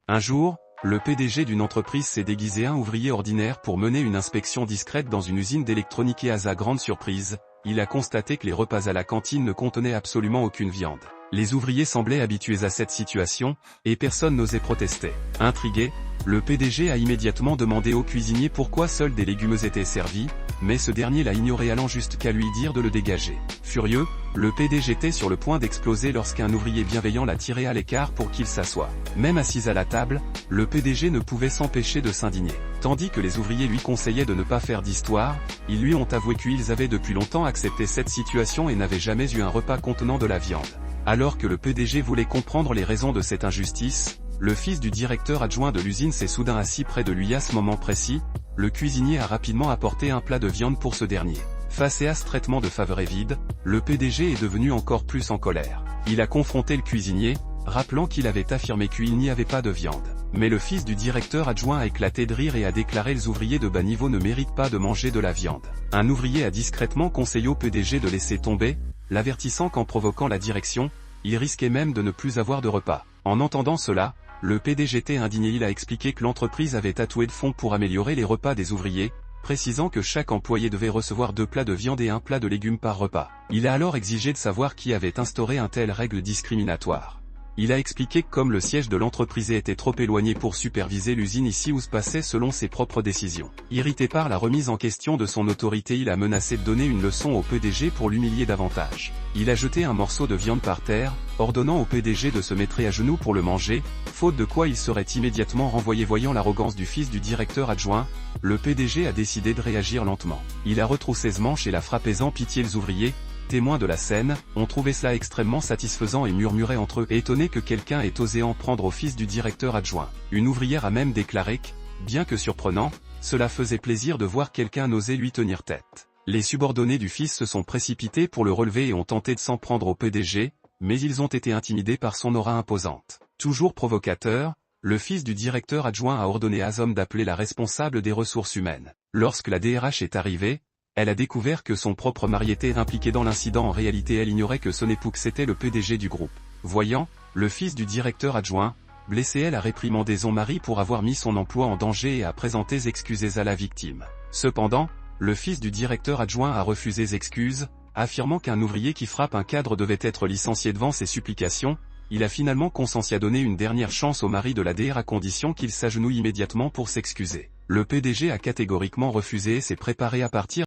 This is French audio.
Un jour, le PDG d'une entreprise s'est déguisé un ouvrier ordinaire pour mener une inspection discrète dans une usine d'électronique et à sa grande surprise, il a constaté que les repas à la cantine ne contenaient absolument aucune viande. Les ouvriers semblaient habitués à cette situation, et personne n'osait protester. Intrigué, le PDG a immédiatement demandé au cuisinier pourquoi seuls des légumes étaient servis, mais ce dernier l'a ignoré allant jusqu'à lui dire de le dégager. Furieux, le PDG était sur le point d'exploser lorsqu'un ouvrier bienveillant l'a tiré à l'écart pour qu'il s'assoie. Même assis à la table, le PDG ne pouvait s'empêcher de s'indigner. Tandis que les ouvriers lui conseillaient de ne pas faire d'histoire, ils lui ont avoué qu'ils avaient depuis longtemps accepté cette situation et n'avaient jamais eu un repas contenant de la viande. Alors que le PDG voulait comprendre les raisons de cette injustice, le fils du directeur adjoint de l'usine s'est soudain assis près de lui à ce moment précis. Le cuisinier a rapidement apporté un plat de viande pour ce dernier. Face à ce traitement de faveur vide, le PDG est devenu encore plus en colère. Il a confronté le cuisinier, rappelant qu'il avait affirmé qu'il n'y avait pas de viande. Mais le fils du directeur adjoint a éclaté de rire et a déclaré que les ouvriers de bas niveau ne méritent pas de manger de la viande. Un ouvrier a discrètement conseillé au PDG de laisser tomber, l'avertissant qu'en provoquant la direction, il risquait même de ne plus avoir de repas. En entendant cela, le PDG était indigné. Il a expliqué que l'entreprise avait tatoué de fonds pour améliorer les repas des ouvriers, précisant que chaque employé devait recevoir 2 plats de viande et 1 plat de légumes par repas. Il a alors exigé de savoir qui avait instauré une telle règle discriminatoire. Il a expliqué que comme le siège de l'entreprise était trop éloigné pour superviser l'usine ici où se passait selon ses propres décisions. Irrité par la remise en question de son autorité, il a menacé de donner une leçon au PDG pour l'humilier davantage. Il a jeté un morceau de viande par terre, ordonnant au PDG de se mettre à genoux pour le manger, faute de quoi il serait immédiatement renvoyé. Voyant l'arrogance du fils du directeur adjoint, le PDG a décidé de réagir lentement. Il a retroussé ses manches et l'a frappé sans pitié. Les ouvriers, témoins de la scène, ont trouvé cela extrêmement satisfaisant et murmuraient entre eux, étonnés que quelqu'un ait osé en prendre au fils du directeur adjoint. Une ouvrière a même déclaré que, bien que surprenant, cela faisait plaisir de voir quelqu'un oser lui tenir tête. Les subordonnés du fils se sont précipités pour le relever et ont tenté de s'en prendre au PDG, mais ils ont été intimidés par son aura imposante. Toujours provocateur, le fils du directeur adjoint a ordonné à Zom d'appeler la responsable des ressources humaines. Lorsque la DRH est arrivée, elle a découvert que son propre mari était impliqué dans l'incident. En réalité, elle ignorait que son époux c'était le PDG du groupe. Voyant, le fils du directeur adjoint, blessé, elle a réprimandé son mari pour avoir mis son emploi en danger et a présenté ses excuses à la victime. Cependant, le fils du directeur adjoint a refusé ses excuses, affirmant qu'un ouvrier qui frappe un cadre devait être licencié. Devant ses supplications, il a finalement consenti à donner une dernière chance au mari de la DR à condition qu'il s'agenouille immédiatement pour s'excuser. Le PDG a catégoriquement refusé et s'est préparé à partir.